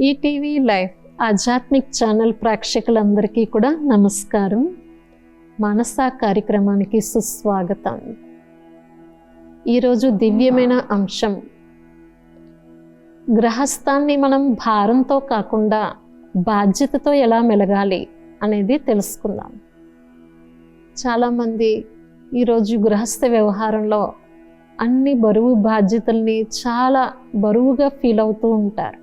ETV live ఆధ్యాత్మిక్ channel ప్రేక్షకులందరికీ కూడా నమస్కారం. మనసా కార్యక్రమానికి సుస్వాగతం. ఈరోజు దివ్యమైన అంశం, గ్రహస్థాన్ని మనం భారంతో కాకుండా బాధ్యతతో ఎలా మెలగాలి అనేది తెలుసుకుందాం. చాలామంది ఈరోజు గృహస్థ వ్యవహారంలో అన్ని బరువు బాధ్యతల్ని చాలా బరువుగా ఫీల్ అవుతూ ఉంటారు.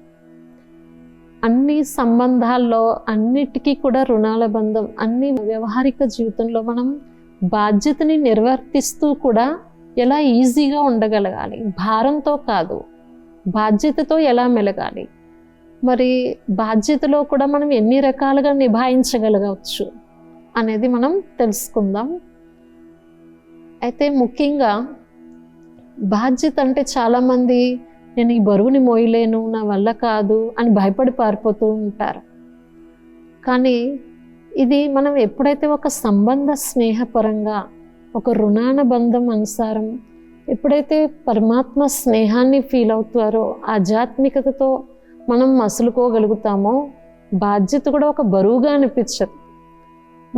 అన్ని సంబంధాల్లో అన్నిటికీ కూడా రుణాల బంధం, అన్ని వ్యవహారిక జీవితంలో మనం బాధ్యతని నిర్వర్తిస్తూ కూడా ఎలా ఈజీగా ఉండగలగాలి, భారంతో కాదు బాధ్యతతో ఎలా మెలగాలి, మరి బాధ్యతలో కూడా మనం ఎన్ని రకాలుగా నిభాయించగలగవచ్చు అనేది మనం తెలుసుకుందాం. అయితే ముఖ్యంగా బాధ్యత అంటే చాలామంది నేను ఈ బరువుని మోయలేను, నా వల్ల కాదు అని భయపడి పారిపోతూ ఉంటారు. కానీ ఇది మనం ఎప్పుడైతే ఒక సంబంధ స్నేహపరంగా ఒక రుణానుబంధం అనుసారం ఎప్పుడైతే పరమాత్మ స్నేహాన్ని ఫీల్ అవుతారో, ఆధ్యాత్మికతతో మనం మసులుకోగలుగుతామో బాధ్యత కూడా ఒక బరువుగా అనిపించదు.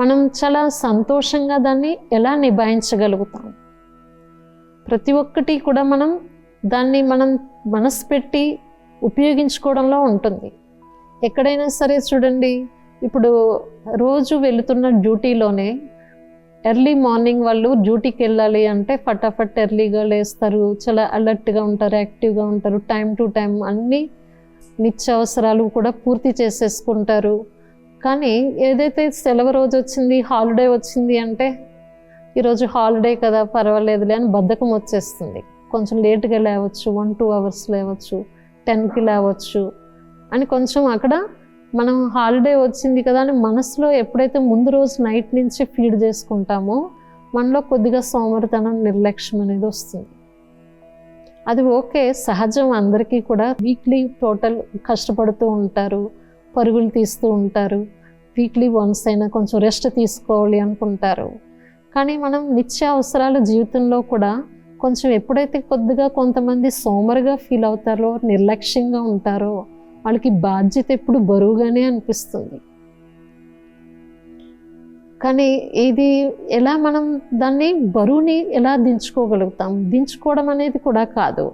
మనం చాలా సంతోషంగా దాన్ని ఎలా నిభాయించగలుగుతాం. ప్రతి ఒక్కటి కూడా దాన్ని మనం మనసు పెట్టి ఉపయోగించుకోవడంలో ఉంటుంది. ఎక్కడైనా సరే చూడండి, ఇప్పుడు రోజు వెళుతున్న డ్యూటీలోనే ఎర్లీ మార్నింగ్ వాళ్ళు డ్యూటీకి వెళ్ళాలి అంటే ఫటాఫట్ ఎర్లీగా లేస్తారు, చాలా అలర్ట్గా ఉంటారు, యాక్టివ్గా ఉంటారు, టైం టు టైం అన్ని నిత్యావసరాలు కూడా పూర్తి చేసేసుకుంటారు. కానీ ఏదైతే సెలవు రోజు వచ్చింది, హాలిడే వచ్చింది అంటే ఈరోజు హాలిడే కదా పర్వాలేదులే అని బద్ధకం వచ్చేస్తుంది. కొంచెం లేట్గా లేవచ్చు, 1-2 అవర్స్ లేవచ్చు, 10కి లేవచ్చు అని కొంచెం అక్కడ మనం హాలిడే వచ్చింది కదా అని మనసులో ఎప్పుడైతే ముందు రోజు నైట్ నుంచి ఫీడ్ చేసుకుంటామో మనలో కొద్దిగా సోమరితనం, నిర్లక్ష్యం అనేది వస్తుంది. అది ఓకే, సహజం. అందరికీ కూడా వీక్లీ టోటల్ కష్టపడుతూ ఉంటారు, పరుగులు తీస్తూ ఉంటారు, వీక్లీ వన్స్ అయినా కొంచెం రెస్ట్ తీసుకోవాలి అనుకుంటారు. కానీ మనం నిత్య అవసరాల జీవితంలో కూడా కొంచెం ఎప్పుడైతే కొద్దిగా కొంతమంది సోమరుగా ఫీల్ అవుతారో, నిర్లక్ష్యంగా ఉంటారో వాళ్ళకి బాధ్యత ఎప్పుడు బరువుగానే అనిపిస్తుంది. కానీ ఇది ఎలా మనం దాన్ని బరువుని ఎలా దించుకోగలుగుతాం? దించుకోవడం అనేది కూడా కాదు,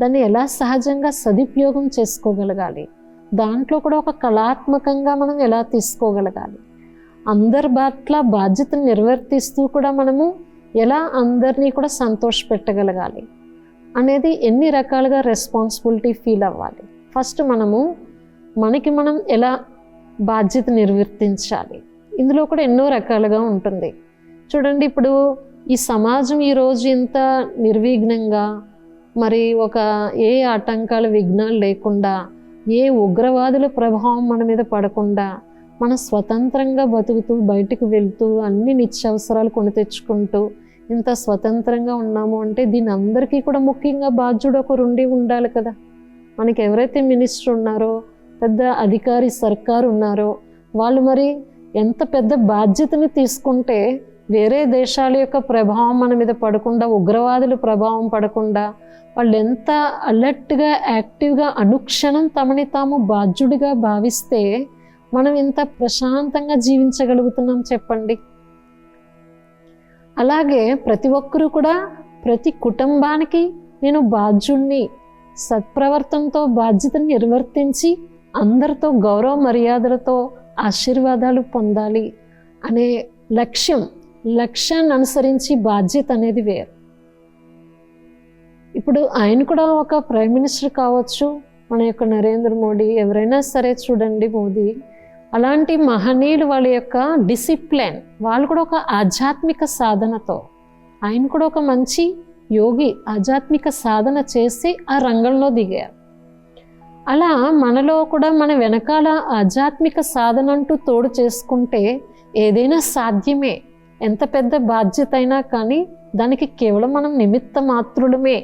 దాన్ని ఎలా సహజంగా సదుపయోగం చేసుకోగలగాలి, దాంట్లో కూడా ఒక కళాత్మకంగా మనం ఎలా తీసుకోగలగాలి, అందరి పట్ల బాధ్యతను నిర్వర్తిస్తూ కూడా మనము ఎలా అందరినీ కూడా సంతోషపెట్టగలగాలి అనేది ఎన్ని రకాలుగా రెస్పాన్సిబిలిటీ ఫీల్ అవ్వాలి. ఫస్ట్ మనకి మనం ఎలా బాధ్యత నిర్వర్తించాలి, ఇందులో కూడా ఎన్నో రకాలుగా ఉంటుంది. చూడండి, ఇప్పుడు ఈ సమాజం ఈరోజు ఇంత నిర్విఘ్నంగా, మరి ఏ ఆటంకాలు, విఘ్నాలు లేకుండా, ఏ ఉగ్రవాదుల ప్రభావం మన మీద పడకుండా మనం స్వతంత్రంగా బతుకుతూ బయటకు వెళ్తూ అన్ని నిత్యావసరాలు కొని తెచ్చుకుంటూ ఇంత స్వతంత్రంగా ఉన్నాము అంటే దీని అందరికీ కూడా ముఖ్యంగా బాధ్యుడు ఒకరుండి ఉండాలి కదా. మనకి ఎవరైతే మినిస్టర్ ఉన్నారో, పెద్ద అధికారి సర్కారు ఉన్నారో వాళ్ళు మరి ఎంత పెద్ద బాధ్యతని తీసుకుంటే వేరే దేశాల యొక్క ప్రభావం మన మీద పడకుండా, ఉగ్రవాదుల ప్రభావం పడకుండా వాళ్ళు ఎంత అలర్ట్గా, యాక్టివ్గా అనుక్షణం తమని తాము బాధ్యుడిగా భావిస్తే మనం ఇంత ప్రశాంతంగా జీవించగలుగుతున్నాం చెప్పండి. అలాగే ప్రతి ఒక్కరూ కూడా ప్రతి కుటుంబానికి నేను బాధ్యుణ్ణి, సత్ప్రవర్తనతో బాధ్యతను నిర్వర్తించి అందరితో గౌరవ మర్యాదలతో ఆశీర్వాదాలు పొందాలి అనే లక్ష్యాన్ని అనుసరించి బాధ్యత అనేది వేరు. ఇప్పుడు ఆయన కూడా ఒక ప్రైమ్ మినిస్టర్ కావచ్చు, మన యొక్క నరేంద్ర మోడీ, ఎవరైనా సరే చూడండి, మోదీ అలాంటి మహనీయులు వాళ్ళ యొక్క డిసిప్లిన్, వాళ్ళు కూడా ఒక ఆధ్యాత్మిక సాధనతో, ఆయన కూడా ఒక మంచి యోగి, ఆధ్యాత్మిక సాధన చేసి ఆ రంగంలో దిగారు. అలా మనలో కూడా మన వెనకాల ఆధ్యాత్మిక సాధన అంటూ తోడు చేసుకుంటే ఏదైనా సాధ్యమే. ఎంత పెద్ద బాధ్యత అయినా కానీ దానికి కేవలం మనం నిమిత్త మాత్రులమే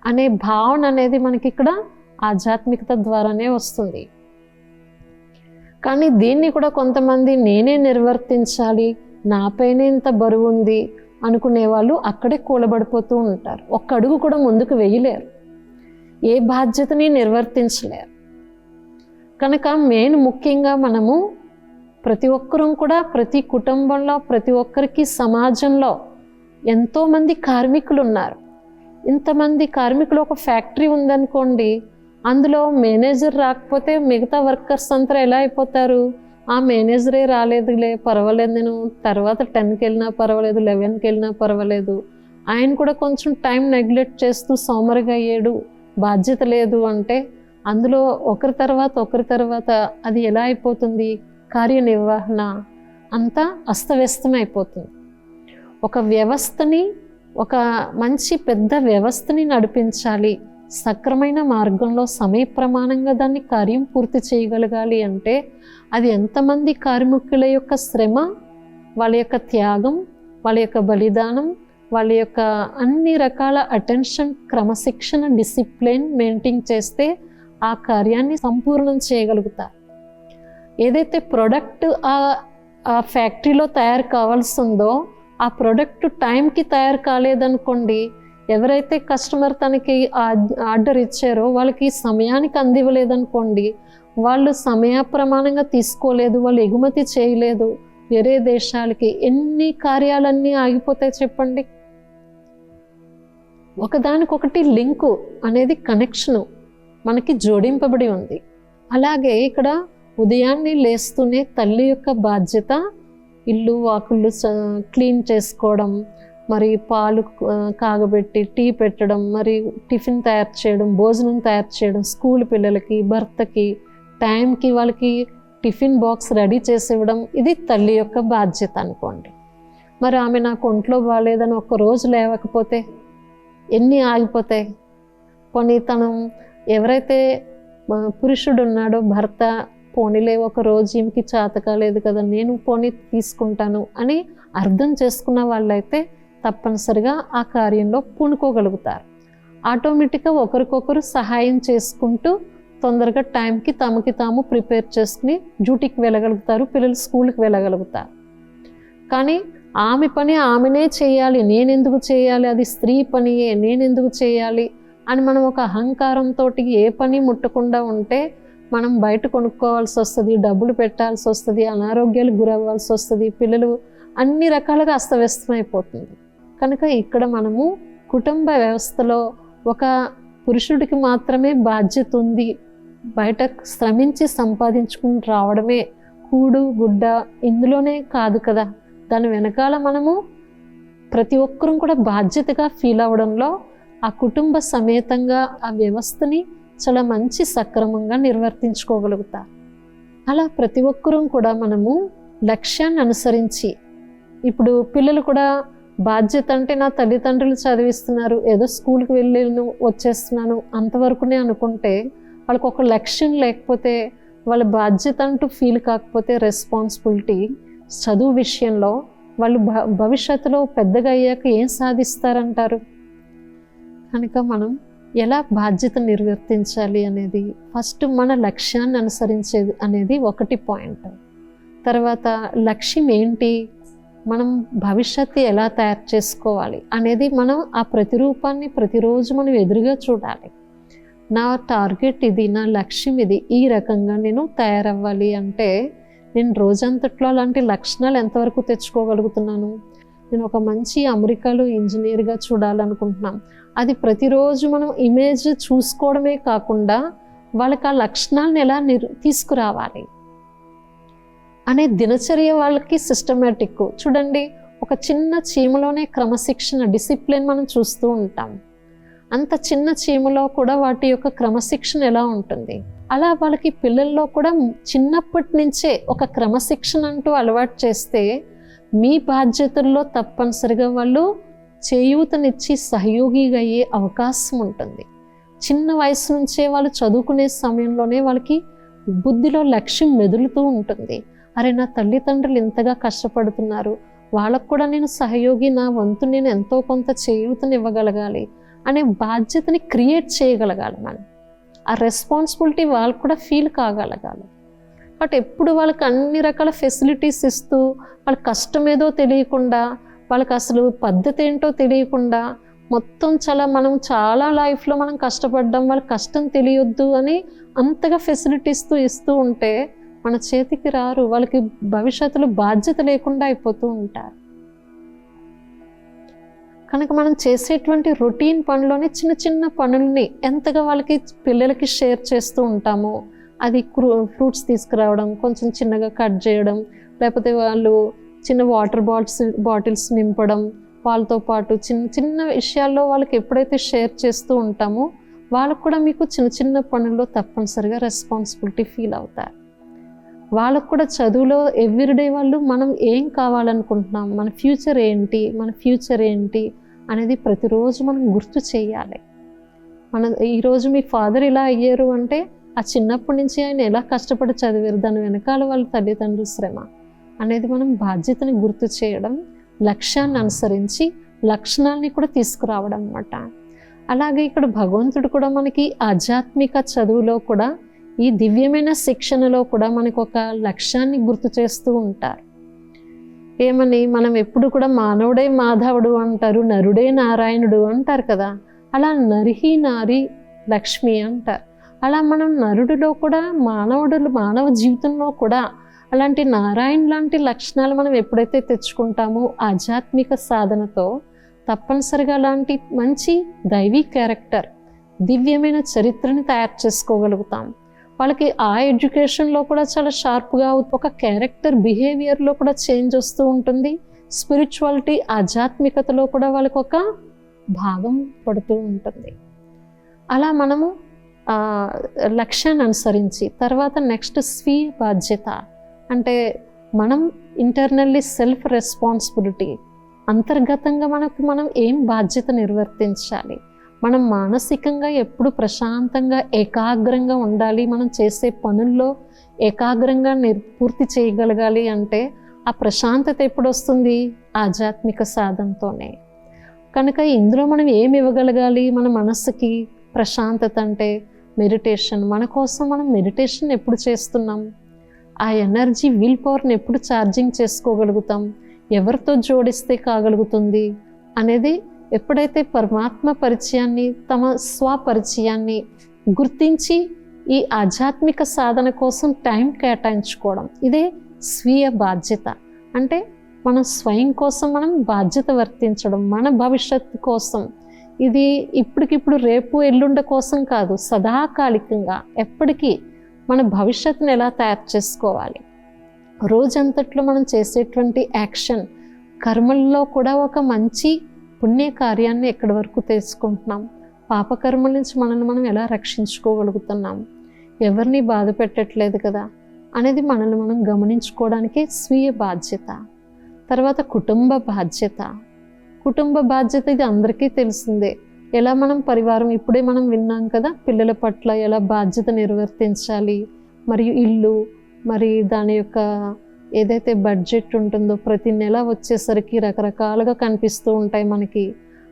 అనే భావన అనేది మనకి ఇక్కడ ఆధ్యాత్మికత ద్వారానే వస్తుంది. కానీ దీన్ని కూడా కొంతమంది నేనే నిర్వర్తించాలి, నాపైనే ఇంత బరువు ఉంది అనుకునే వాళ్ళు అక్కడే కూలబడిపోతూ ఉంటారు. ఒక్క అడుగు కూడా ముందుకు వేయలేరు, ఏ బాధ్యతని నిర్వర్తించలేరు. కనుక మెయిన్ ముఖ్యంగా మనము ప్రతి ఒక్కరూ కూడా ప్రతి కుటుంబంలో ప్రతి ఒక్కరికి సమాజంలో ఎంతోమంది కార్మికులు ఉన్నారు. ఇంతమంది కార్మికులు ఒక ఫ్యాక్టరీ ఉందనుకోండి, అందులో మేనేజర్ రాకపోతే మిగతా వర్కర్స్ అంతా ఎలా అయిపోతారు? ఆ మేనేజరే రాలేదులే, పర్వాలేదు, నేను తర్వాత 10కి వెళ్ళినా పర్వాలేదు, 11కి వెళ్ళినా పర్వాలేదు, ఆయన కూడా కొంచెం టైం నెగ్లెక్ట్ చేస్తూ సోమరిగా అయ్యాడు, బాధ్యత లేదు అంటే అందులో ఒకరి తర్వాత అది ఎలా అయిపోతుంది? కార్యనిర్వహణ అంతా అస్తవ్యస్తమైపోతుంది. ఒక వ్యవస్థని, ఒక మంచి పెద్ద వ్యవస్థని నడిపించాలి, సక్రమైన మార్గంలో సమయ ప్రమాణంగా దాన్ని కార్యం పూర్తి చేయగలగాలి అంటే అది ఎంతమంది కార్మికుల యొక్క శ్రమ, వాళ్ళ యొక్క త్యాగం, వాళ్ళ యొక్క బలిదానం, వాళ్ళ యొక్క అన్ని రకాల అటెన్షన్, క్రమశిక్షణ, డిసిప్లిన్ మెయింటైన్ చేస్తే ఆ కార్యాన్ని సంపూర్ణం చేయగలుగుతారు. ఏదైతే ప్రోడక్ట్ ఆ ఫ్యాక్టరీలో తయారు కావాల్సి ఉందో ఆ ప్రోడక్ట్ టైంకి తయారు కాలేదనుకోండి, ఎవరైతే కస్టమర్ తనకి ఆర్డర్ ఇచ్చారో వాళ్ళకి సమయానికి అందివ్వలేదనుకోండి, వాళ్ళు సమయప్రమాణంగా తీసుకోలేదు, వాళ్ళు ఎగుమతి చేయలేదు వేరే దేశాలకి, ఎన్ని కార్యాలన్నీ ఆగిపోతాయి చెప్పండి. ఒకదానికొకటి లింకు అనేది కనెక్షను మనకి జోడింపబడి ఉంది. అలాగే ఇక్కడ ఉదయాన్నే లేస్తూనే తల్లి యొక్క బాధ్యత ఇల్లు వాకిళ్ళు క్లీన్ చేసుకోవడం, మరి పాలు కాగబెట్టి టీ పెట్టడం, మరి టిఫిన్ తయారు చేయడం, భోజనం తయారు చేయడం, స్కూల్ పిల్లలకి, భర్తకి టైంకి వాళ్ళకి టిఫిన్ బాక్స్ రెడీ చేసి ఇవ్వడం, ఇది తల్లి యొక్క బాధ్యత అనుకోండి. మరి ఆమె నాకు ఒంట్లో బాగాలేదని ఒక్కరోజు లేవకపోతే ఎన్ని ఆగిపోతాయి? పోనీ తను ఎవరైతే పురుషుడు ఉన్నాడో భర్త, పోనీలే ఒక రోజు ఈమెకి చేత కాలేదు కదా, నేను పోనీ తీసుకుంటాను అని అర్థం చేసుకున్న వాళ్ళైతే తప్పనిసరిగా ఆ కార్యంలో పూనుకోగలుగుతారు. ఆటోమేటిక్గా ఒకరికొకరు సహాయం చేసుకుంటూ తొందరగా టైంకి తమకి తాము ప్రిపేర్ చేసుకుని డ్యూటీకి వెళ్ళగలుగుతారు, పిల్లలు స్కూల్కి వెళ్ళగలుగుతారు. కానీ ఆమె పని ఆమెనే చేయాలి, నేనెందుకు చేయాలి, అది స్త్రీ పనియే, నేనెందుకు చేయాలి అని మనం ఒక అహంకారంతో ఏ పని ముట్టకుండా ఉంటే మనం బయట కొనుక్కోవాల్సి వస్తుంది, డబ్బులు పెట్టాల్సి వస్తుంది, అనారోగ్యాలకు గురవ్వాల్సి వస్తుంది, పిల్లలు అన్ని రకాలుగా అస్తవ్యస్తమైపోతుంది. కనుక ఇక్కడ మనము కుటుంబ వ్యవస్థలో ఒక పురుషుడికి మాత్రమే బాధ్యత ఉంది, బయట శ్రమించి సంపాదించుకుని రావడమే కూడు గుడ్డ ఇందులోనే కాదు కదా, దాని వెనకాల మనము ప్రతి ఒక్కరూ కూడా బాధ్యతగా ఫీల్ అవ్వడంలో ఆ కుటుంబ సమేతంగా ఆ వ్యవస్థని చాలా మంచి సక్రమంగా నిర్వర్తించుకోగలుగుతారు. అలా ప్రతి ఒక్కరూ కూడా మనము లక్ష్యాన్ని అనుసరించి, ఇప్పుడు పిల్లలు కూడా బాధ్యత అంటే నా తల్లిదండ్రులు చదివిస్తున్నారు, ఏదో స్కూల్కి వెళ్ళి వచ్చేస్తున్నాను అంతవరకునే అనుకుంటే, వాళ్ళకు ఒక లక్ష్యం లేకపోతే, వాళ్ళ బాధ్యత అంటూ ఫీల్ కాకపోతే, రెస్పాన్సిబిలిటీ చదువు విషయంలో వాళ్ళు భవిష్యత్తులో పెద్దగా అయ్యాక ఏం సాధిస్తారంటారు? కనుక మనం ఎలా బాధ్యత నిర్వర్తించాలి అనేది ఫస్ట్ మన లక్ష్యాన్ని అనుసరించేది అనేది ఒకటి పాయింట్. తర్వాత లక్ష్యం ఏంటి, మనం భవిష్యత్తు ఎలా తయారు చేసుకోవాలి అనేది మనం ఆ ప్రతిరూపాన్ని ప్రతిరోజు మనం ఎదురుగా చూడాలి. నా టార్గెట్ ఇది, నా లక్ష్యం ఇది, ఈ రకంగా నేను తయారవ్వాలి అంటే నేను రోజంతట్లో అలాంటి లక్షణాలు ఎంతవరకు తెచ్చుకోగలుగుతున్నాను? నేను ఒక మంచి అమెరికాలో ఇంజనీర్గా చూడాలనుకుంటున్నాం, అది ప్రతిరోజు మనం ఇమేజ్ చూసుకోవడమే కాకుండా వాళ్ళకి ఆ లక్షణాలను ఎలా తీసుకురావాలి అనే దినచర్య వాళ్ళకి సిస్టమేటిక్. చూడండి, ఒక చిన్న చీమలోనే క్రమశిక్షణ, డిసిప్లిన్ మనం చూస్తూ ఉంటాం. అంత చిన్న చీమలో కూడా వాటి యొక్క క్రమశిక్షణ ఎలా ఉంటుంది? అలా వాళ్ళకి పిల్లల్లో కూడా చిన్నప్పటి నుంచే ఒక క్రమశిక్షణ అంటూ అలవాటు చేస్తే మీ బాధ్యతల్లో తప్పనిసరిగా వాళ్ళు చేయూతనిచ్చి సహయోగిగా అయ్యే అవకాశం ఉంటుంది. చిన్న వయసు నుంచే వాళ్ళు చదువుకునే సమయంలోనే వాళ్ళకి బుద్ధిలో లక్ష్యం మెదులుతూ ఉంటుంది. అరే, నా తల్లిదండ్రులు ఇంతగా కష్టపడుతున్నారు, వాళ్ళకు కూడా నేను సహయోగి, నా వంతు నేను ఎంతో కొంత చేయూతని ఇవ్వగలగాలి అనే బాధ్యతని క్రియేట్ చేయగలగాలి. మనం ఆ రెస్పాన్సిబిలిటీ వాళ్ళకు కూడా ఫీల్ కాగలగాలి. బట్ ఎప్పుడు వాళ్ళకి అన్ని రకాల ఫెసిలిటీస్ ఇస్తూ వాళ్ళ కష్టం ఏదో తెలియకుండా, వాళ్ళకి అసలు పద్ధతి ఏంటో తెలియకుండా మొత్తం మనం చాలా లైఫ్లో మనం కష్టపడ్డాం, వాళ్ళకి కష్టం తెలియొద్దు అని అంతగా ఫెసిలిటీస్ ఇస్తూ ఉంటే మన చేతికి రారు, వాళ్ళకి భవిష్యత్తులో బాధ్యత లేకుండా అయిపోతూ ఉంటారు. కనుక మనం చేసేటువంటి రొటీన్ పనిలోనే చిన్న చిన్న పనుల్ని ఎంతగా వాళ్ళకి పిల్లలకి షేర్ చేస్తూ ఉంటామో, అది ఫ్రూట్స్ తీసుకురావడం, కొంచెం చిన్నగా కట్ చేయడం, లేకపోతే వాళ్ళు చిన్న వాటర్ బాటిల్స్ నింపడం, వాళ్ళతో పాటు చిన్న చిన్న విషయాల్లో వాళ్ళకి ఎప్పుడైతే షేర్ చేస్తూ ఉంటామో వాళ్ళకు కూడా మీకు చిన్న చిన్న పనుల్లో తప్పనిసరిగా రెస్పాన్సిబిలిటీ ఫీల్ అవుతారు. వాళ్ళకు కూడా చదువులో ఎవ్రీడే వాళ్ళు మనం ఏం కావాలనుకుంటున్నాం, మన ఫ్యూచర్ ఏంటి అనేది ప్రతిరోజు మనం గుర్తు చేయాలి. ఈరోజు మీ ఫాదర్ ఇలా అయ్యారు అంటే ఆ చిన్నప్పటి నుంచి ఆయన ఎలా కష్టపడి చదివారు, దాని వెనకాల వాళ్ళ తల్లిదండ్రుల శ్రమ అనేది మనం బాధ్యతని గుర్తు చేయడం, లక్ష్యాన్ని అనుసరించి లక్షణాలని కూడా తీసుకురావడం అన్నమాట. అలాగే ఇక్కడ భగవంతుడు కూడా మనకి ఆధ్యాత్మిక చదువులో కూడా ఈ దివ్యమైన శిక్షణలో కూడా మనకు ఒక లక్ష్యాన్ని గుర్తు చేస్తూ ఉంటారు. ఏమని, మనం ఎప్పుడు కూడా మానవుడే మాధవుడు అంటారు, నరుడే నారాయణుడు అంటారు కదా, అలా నరిహి నారి లక్ష్మి అంటారు. అలా మనం నరుడిలో కూడా మానవ జీవితంలో కూడా అలాంటి నారాయణ లాంటి లక్షణాలు మనం ఎప్పుడైతే తెచ్చుకుంటామో ఆధ్యాత్మిక సాధనతో తప్పనిసరిగా అలాంటి మంచి దైవీ క్యారెక్టర్, దివ్యమైన చరిత్రని తయారు చేసుకోగలుగుతాం. వాళ్ళకి ఆ ఎడ్యుకేషన్లో కూడా చాలా షార్ప్గా ఒక క్యారెక్టర్ బిహేవియర్లో కూడా చేంజ్ వస్తూ ఉంటుంది. స్పిరిచువాలిటీ ఆధ్యాత్మికతలో కూడా వాళ్ళకి ఒక భాగం పడుతూ ఉంటుంది. అలా మనము లక్ష్యాన్ని అనుసరించి తర్వాత నెక్స్ట్ స్వీయ బాధ్యత అంటే మనం ఇంటర్నల్లీ సెల్ఫ్ రెస్పాన్సిబిలిటీ, అంతర్గతంగా మనం ఏం బాధ్యత నిర్వర్తించాలి, మనం మానసికంగా ఎప్పుడు ప్రశాంతంగా ఏకాగ్రంగా ఉండాలి, మనం చేసే పనుల్లో ఏకాగ్రంగా పూర్తి చేయగలగాలి అంటే ఆ ప్రశాంతత ఎప్పుడు వస్తుంది, ఆధ్యాత్మిక సాధనతోనే. కనుక ఇందులో మనం ఏమి ఇవ్వగలగాలి మన మనస్సుకి ప్రశాంతత అంటే మెడిటేషన్. మన కోసం మనం మెడిటేషన్ ఎప్పుడు చేస్తున్నాం, ఆ ఎనర్జీ విల్ పవర్ని ఎప్పుడు ఛార్జింగ్ చేసుకోగలుగుతాం, ఎవరితో జోడిస్తే కాగలుగుతుంది అనేది ఎప్పుడైతే పరమాత్మ పరిచయాన్ని తమ స్వపరిచయాన్ని గుర్తించి ఈ ఆధ్యాత్మిక సాధన కోసం టైం కేటాయించుకోవడం, ఇదే స్వీయ బాధ్యత. అంటే మన స్వయం కోసం మనం బాధ్యత వర్తించడం, మన భవిష్యత్తు కోసం. ఇది ఇప్పటికిప్పుడు రేపు ఎల్లుండ కోసం కాదు, సదాకాలికంగా ఎప్పటికీ మన భవిష్యత్తుని ఎలా తయారు చేసుకోవాలి. రోజంతట్లో మనం చేసేటువంటి యాక్షన్ కర్మల్లో కూడా ఒక మంచి పుణ్య కార్యాన్ని ఎక్కడి వరకు తెలుసుకుంటున్నాం, పాపకర్మల నుంచి మనల్ని మనం ఎలా రక్షించుకోగలుగుతున్నాం, ఎవరిని బాధ పెట్టట్లేదు కదా అనేది మనల్ని మనం గమనించుకోవడానికి స్వీయ బాధ్యత. తర్వాత కుటుంబ బాధ్యత. కుటుంబ బాధ్యత ఇది అందరికీ తెలిసిందే. ఎలా మనం పరివారం, ఇప్పుడే మనం విన్నాం కదా, పిల్లల పట్ల ఎలా బాధ్యత నిర్వర్తించాలి, మరియు ఇల్లు, మరి దాని యొక్క ఏదైతే బడ్జెట్ ఉంటుందో ప్రతి నెల వచ్చేసరికి రకరకాలుగా కనిపిస్తూ ఉంటాయి మనకి.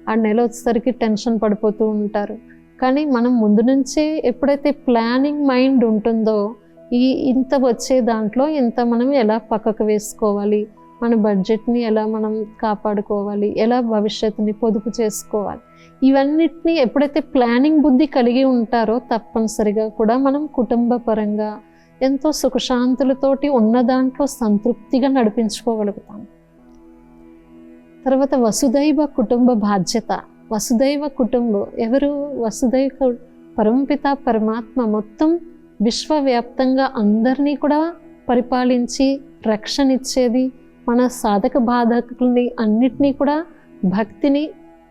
ఆ నెల వచ్చేసరికి టెన్షన్ పడిపోతూ ఉంటారు. కానీ మనం ముందు నుంచే ఎప్పుడైతే ప్లానింగ్ మైండ్ ఉంటుందో ఇంత వచ్చే దాంట్లో ఇంత మనం ఎలా పక్కకు వేసుకోవాలి, మన బడ్జెట్ని ఎలా మనం కాపాడుకోవాలి, ఎలా భవిష్యత్తుని పొదుపు చేసుకోవాలి, ఇవన్నిటిని ఎప్పుడైతే ప్లానింగ్ బుద్ధి కలిగి ఉంటారో తప్పనిసరిగా కూడా మనం కుటుంబ పరంగా ఎంతో సుఖశాంతులతోటి ఉన్న దాంట్లో సంతృప్తిగా నడిపించుకోగలుగుతాం. తర్వాత వసుదైవ కుటుంబ బాధ్యత. వసుదైవ కుటుంబం ఎవరు? వసుదైవ పరమపిత పరమాత్మ మొత్తం విశ్వవ్యాప్తంగా అందరినీ కూడా పరిపాలించి రక్షణ ఇచ్చేది, మన సాధక బాధకుల్ని అన్నిటినీ కూడా భక్తిని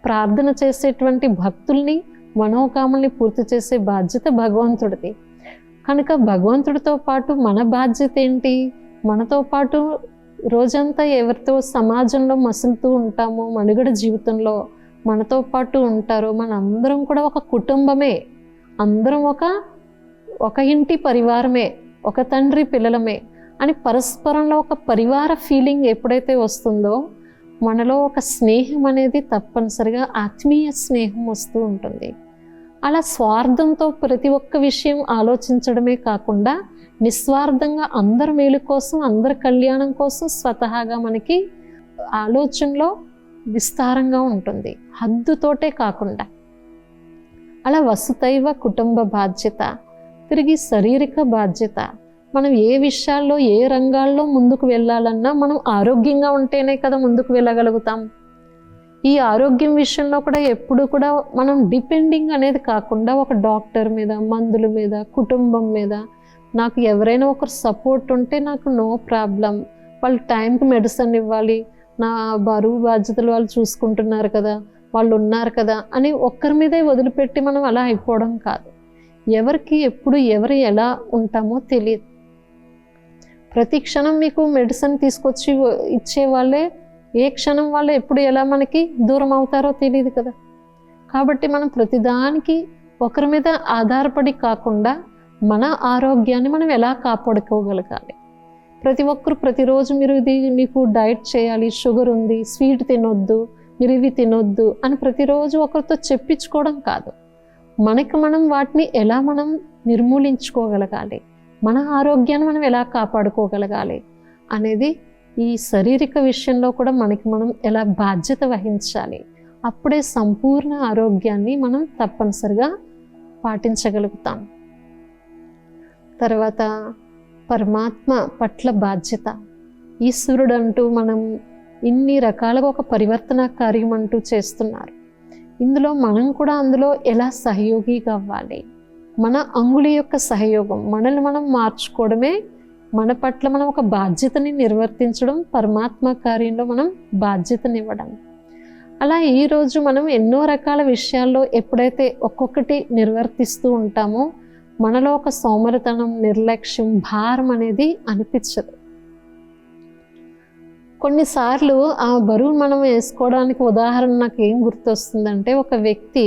ప్రార్థన చేసేటువంటి భక్తుల్ని మనోకామల్ని పూర్తి చేసే బాధ్యత భగవంతుడిది. కనుక భగవంతుడితో పాటు మన బాధ్యత ఏంటి? మనతో పాటు రోజంతా ఎవరితో సమాజంలో మసులుతూ ఉంటామో, మనుగడ జీవితంలో మనతో పాటు ఉంటారో మనందరం కూడా ఒక కుటుంబమే, అందరం ఒక ఇంటి పరివారమే, ఒక తండ్రి పిల్లలమే అని పరస్పరంలో ఒక పరివార ఫీలింగ్ ఎప్పుడైతే వస్తుందో మనలో ఒక స్నేహం అనేది తప్పనిసరిగా ఆత్మీయ స్నేహం వస్తూ ఉంటుంది. అలా స్వార్థంతో ప్రతి ఒక్క విషయం ఆలోచించడమే కాకుండా నిస్వార్థంగా అందరి మేలు కోసం, అందరి కళ్యాణం కోసం స్వతహాగా మనకి ఆలోచనలో విస్తారంగా ఉంటుంది, హద్దుతోటే కాకుండా. అలా వసుదైవ కుటుంబ బాధ్యత, తిరిగి శారీరక బాధ్యత. మనం ఏ విషయాల్లో ఏ రంగాల్లో ముందుకు వెళ్ళాలన్నా మనం ఆరోగ్యంగా ఉంటేనే కదా ముందుకు వెళ్ళగలుగుతాం. ఈ ఆరోగ్యం విషయంలో కూడా ఎప్పుడు కూడా మనం డిపెండింగ్ అనేది కాకుండా ఒక డాక్టర్ మీద, మందుల మీద, కుటుంబం మీద, నాకు ఎవరైనా ఒకరు సపోర్ట్ ఉంటే నాకు నో ప్రాబ్లం, వాళ్ళు టైంకి మెడిసిన్ ఇవ్వాలి, నా బరువు బాధ్యతలు వాళ్ళు చూసుకుంటున్నారు కదా, వాళ్ళు ఉన్నారు కదా అని ఒక్కరి మీదే వదిలిపెట్టి మనం అలా అయిపోవడం కాదు. ఎవరికి ఎప్పుడు ఎవరు ఎలా ఉంటామో తెలియదు. ప్రతి క్షణం మీకు మెడిసిన్ తీసుకొచ్చి ఇచ్చే వాళ్ళే ఏ క్షణం వాళ్ళు ఎప్పుడు ఎలా మనకి దూరం అవుతారో తెలియదు కదా. కాబట్టి మనం ప్రతిదానికి ఒకరి మీద ఆధారపడి కాకుండా మన ఆరోగ్యాన్ని మనం ఎలా కాపాడుకోగలగాలి. ప్రతి ఒక్కరు ప్రతిరోజు మీరు ఇది మీకు డైట్ చేయాలి, షుగర్ ఉంది, స్వీట్ తినొద్దు, మీరు ఇవి తినొద్దు అని ప్రతిరోజు ఒకరితో చెప్పించుకోవడం కాదు. మనకి మనం వాటిని ఎలా మనం నిర్మూలించుకోగలగాలి, మన ఆరోగ్యాన్ని మనం ఎలా కాపాడుకోగలగాలి అనేది ఈ శారీరక విషయంలో కూడా మనకి మనం ఎలా బాధ్యత వహించాలి. అప్పుడే సంపూర్ణ ఆరోగ్యాన్ని మనం తప్పనిసరిగా పాటించగలుగుతాం. తర్వాత పరమాత్మ పట్ల బాధ్యత. ఈశ్వరుడు అంటూ మనం ఇన్ని రకాలుగా ఒక పరివర్తన కార్యం అంటూ చేస్తున్నారు. ఇందులో మనం కూడా అందులో ఎలా సహయోగిగా అవ్వాలి. మన అంగుళి యొక్క సహయోగం, మనల్ని మనం మార్చుకోవడమే మన పట్ల మనం ఒక బాధ్యతని నిర్వర్తించడం, పరమాత్మ కార్యంలో మనం బాధ్యతనివ్వడం. అలా ఈరోజు మనం ఎన్నో రకాల విషయాల్లో ఎప్పుడైతే ఒక్కొక్కటి నిర్వర్తిస్తూ ఉంటామో మనలో ఒక సోమరితనం, నిర్లక్ష్యం, భారం అనేది అనిపించదు. కొన్నిసార్లు ఆ బరువు మనం వేసుకోవడానికి ఉదాహరణ నాకు ఏం గుర్తొస్తుందంటే, ఒక వ్యక్తి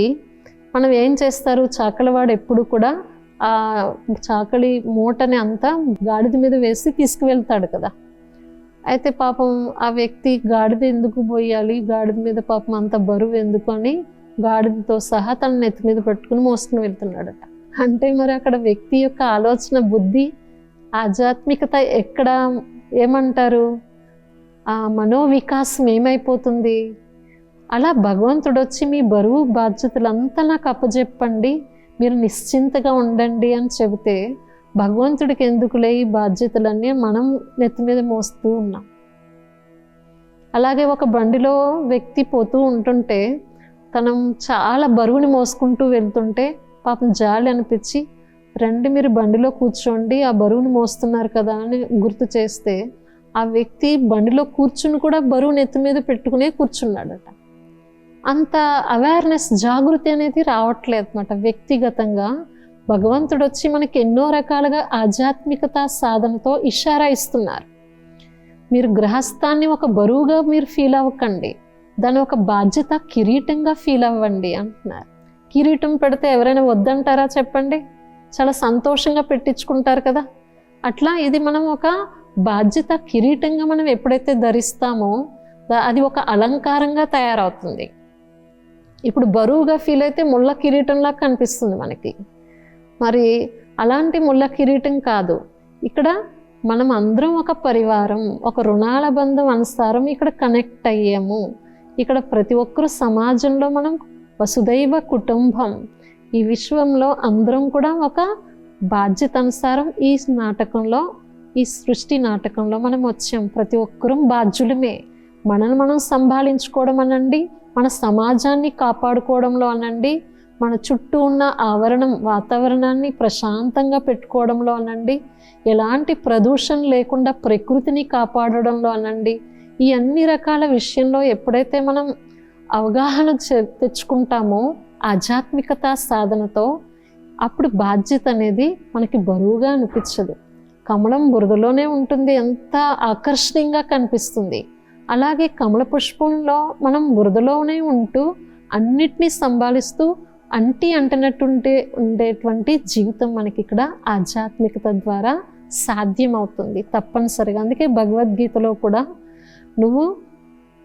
మనం ఏం చేస్తారు, చాకలివాడు ఎప్పుడు కూడా ఆ చాకలి మూటని అంతా గాడిద మీద వేసి తీసుకువెళ్తాడు కదా. అయితే పాపం ఆ వ్యక్తి గాడిద ఎందుకు పోయాలి, గాడిద మీద పాపం అంత బరువు ఎందుకు అని గాడిదతో సహా తన నెత్తి మీద పెట్టుకుని మోసుకుని వెళ్తున్నాడట. అంటే మరి అక్కడ వ్యక్తి యొక్క ఆలోచన, బుద్ధి, ఆధ్యాత్మికత ఎక్కడ ఏమంటారు, ఆ మనోవికాసం ఏమైపోతుంది. అలా భగవంతుడు వచ్చి మీ బరువు బాధ్యతలంతా నాకు అప్పచెప్పండి, మీరు నిశ్చింతగా ఉండండి అని చెబితే భగవంతుడికి ఎందుకులే ఈ బాధ్యతలన్నీ మనం నెత్తి మీద మోస్తూ ఉన్నాం. అలాగే ఒక బండిలో వ్యక్తి పోతూ ఉంటుంటే తను చాలా బరువుని మోసుకుంటూ వెళ్తుంటే పాపం జాలి అనిపించి, రండి మీరు బండిలో కూర్చోండి, ఆ బరువుని మోస్తున్నారు కదా అని గుర్తు చేస్తే ఆ వ్యక్తి బండిలో కూర్చుని కూడా బరువు నెత్తి మీద పెట్టుకునే కూర్చున్నాడట. అంత అవేర్నెస్, జాగృతి అనేది రావట్లేదు అన్నమాట. వ్యక్తిగతంగా భగవంతుడు వచ్చి మనకి ఎన్నో రకాలుగా ఆధ్యాత్మికత సాధనతో ఇషారా ఇస్తున్నారు. మీరు గృహస్థాన్ని ఒక బరువుగా మీరు ఫీల్ అవ్వకండి, దాని ఒక బాధ్యత, కిరీటంగా ఫీల్ అవ్వండి అంటున్నారు. కిరీటం పెడితే ఎవరైనా వద్దంటారా చెప్పండి? చాలా సంతోషంగా పెట్టించుకుంటారు కదా. అట్లా ఇది మనం ఒక బాధ్యత, కిరీటంగా మనం ఎప్పుడైతే ధరిస్తామో అది ఒక అలంకారంగా తయారవుతుంది. ఇప్పుడు బరువుగా ఫీల్ అయితే ముళ్ళ కిరీటంలా కనిపిస్తుంది మనకి. మరి అలాంటి ముళ్ళ కిరీటం కాదు. ఇక్కడ మనం అందరం ఒక పరివారం, ఒక రుణాల బంధం అనుసారం ఇక్కడ కనెక్ట్ అయ్యాము. ఇక్కడ ప్రతి ఒక్కరు సమాజంలో మనం వసుదైవ కుటుంబం, ఈ విశ్వంలో అందరం కూడా ఒక బాధ్యత అనుసారం ఈ నాటకంలో, ఈ సృష్టి నాటకంలో మనం వచ్చాం. ప్రతి ఒక్కరూ బాధ్యులమే. మనల్ని మనం సంభాళించుకోవడం అనండి, మన సమాజాన్ని కాపాడుకోవడంలో అనండి, మన చుట్టూ ఉన్న ఆవరణం, వాతావరణాన్ని ప్రశాంతంగా పెట్టుకోవడంలో అనండి, ఎలాంటి ప్రదూషణ లేకుండా ప్రకృతిని కాపాడడంలో అనండి, ఈ అన్ని రకాల విషయంలో ఎప్పుడైతే మనం అవగాహన తెచ్చుకుంటామో ఆధ్యాత్మికత సాధనతో, అప్పుడు బాధ్యత అనేది మనకి బరువుగా అనిపించదు. కమలం బురదలోనే ఉంటుంది, ఎంత ఆకర్షణీయంగా కనిపిస్తుంది. అలాగే కమల పుష్పంలో మనం బురదలోనే ఉంటూ అన్నిటినీ సంభాళిస్తూ అంటినట్టుంటే ఉండేటువంటి జీవితం మనకి ఇక్కడ ఆధ్యాత్మికత ద్వారా సాధ్యమవుతుంది తప్పనిసరిగా. అందుకే భగవద్గీతలో కూడా నువ్వు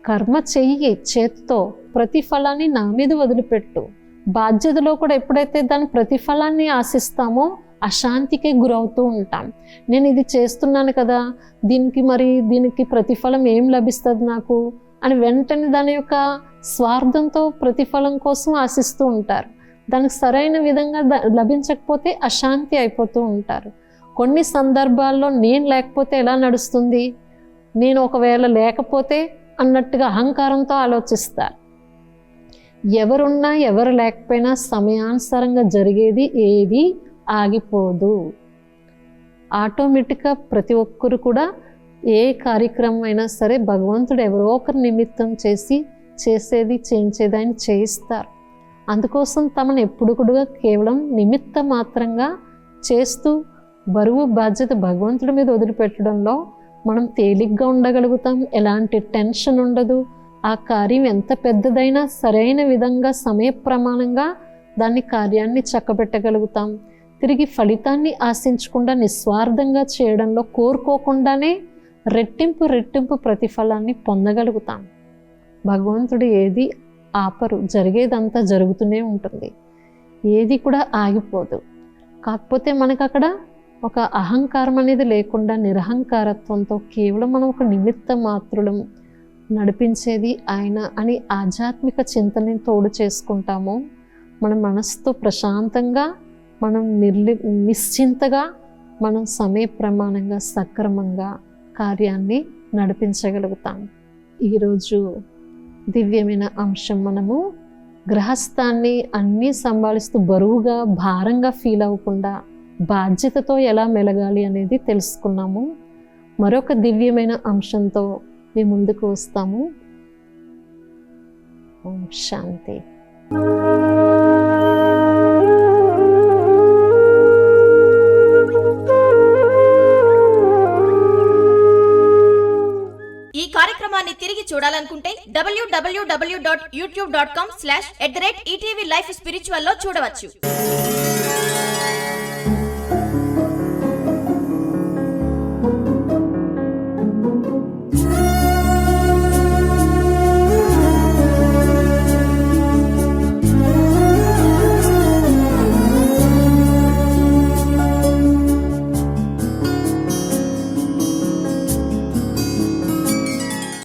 కర్మ చెయ్యి చేతితో, ప్రతిఫలాన్ని నా మీద వదిలిపెట్టు. బాధ్యతలో కూడా ఎప్పుడైతే దాని ప్రతిఫలాన్ని ఆశిస్తామో అశాంతికే గురవుతూ ఉంటాం. నేను ఇది చేస్తున్నాను కదా, దీనికి ప్రతిఫలం ఏం లభిస్తుంది నాకు అని వెంటనే దాని యొక్క స్వార్థంతో ప్రతిఫలం కోసం ఆశిస్తూ ఉంటారు. దానికి సరైన విధంగా లభించకపోతే అశాంతి అయిపోతూ ఉంటారు. కొన్ని సందర్భాల్లో నేను లేకపోతే ఎలా నడుస్తుంది, నేను ఒకవేళ లేకపోతే అన్నట్టుగా అహంకారంతో ఆలోచిస్తారు. ఎవరున్నా ఎవరు లేకపోయినా సమయానుసారంగా జరిగేది ఏది ఆగిపోదు. ఆటోమేటిక్గా ప్రతి ఒక్కరు కూడా ఏ కార్యక్రమం అయినా సరే భగవంతుడు ఎవరో ఒకరి నిమిత్తం చేసేది ఆయన చేయిస్తారు. అందుకోసం తమను ఎప్పుడు కూడా కేవలం నిమిత్త మాత్రంగా చేస్తూ బరువు బాధ్యత భగవంతుడి మీద వదిలిపెట్టడంలో మనం తేలిగ్గా ఉండగలుగుతాం. ఎలాంటి టెన్షన్ ఉండదు. ఆ కార్యం ఎంత పెద్దదైనా సరైన విధంగా సమయ ప్రమాణంగా దాన్ని కార్యాన్ని చక్కబెట్టగలుగుతాం. తిరిగి ఫలితాన్ని ఆశించకుండా నిస్వార్థంగా చేయడంలో కోరుకోకుండానే రెట్టింపు ప్రతిఫలాన్ని పొందగలుగుతాం. భగవంతుడు ఏది ఆపరు, జరిగేదంతా జరుగుతూనే ఉంటుంది, ఏది కూడా ఆగిపోదు. కాకపోతే మనకు అక్కడ ఒక అహంకారం అనేది లేకుండా నిరహంకారత్వంతో కేవలం మనం ఒక నిమిత్త మాత్రులం, నడిపించేది ఆయన అని ఆధ్యాత్మిక చింతనని తోడు చేసుకుంటాము. మన మనసుతో ప్రశాంతంగా, మనం నిశ్చింతగా, మనం సమయ ప్రమాణంగా సక్రమంగా కార్యాన్ని నడిపించగలుగుతాం. ఈరోజు దివ్యమైన అంశం, మనము గృహస్థాన్ని అన్నీ సంభాళిస్తూ బరువుగా భారంగా ఫీల్ అవ్వకుండా బాధ్యతతో ఎలా మెలగాలి అనేది తెలుసుకున్నాము. మరొక దివ్యమైన అంశంతో మీ ముందుకు వస్తాము. ఓం శాంతి. ఈ కార్యక్రమాన్ని తిరిగి చూడాలనుకుంటే www.youtube.com/@ETV Life Spiritual లో చూడవచ్చు.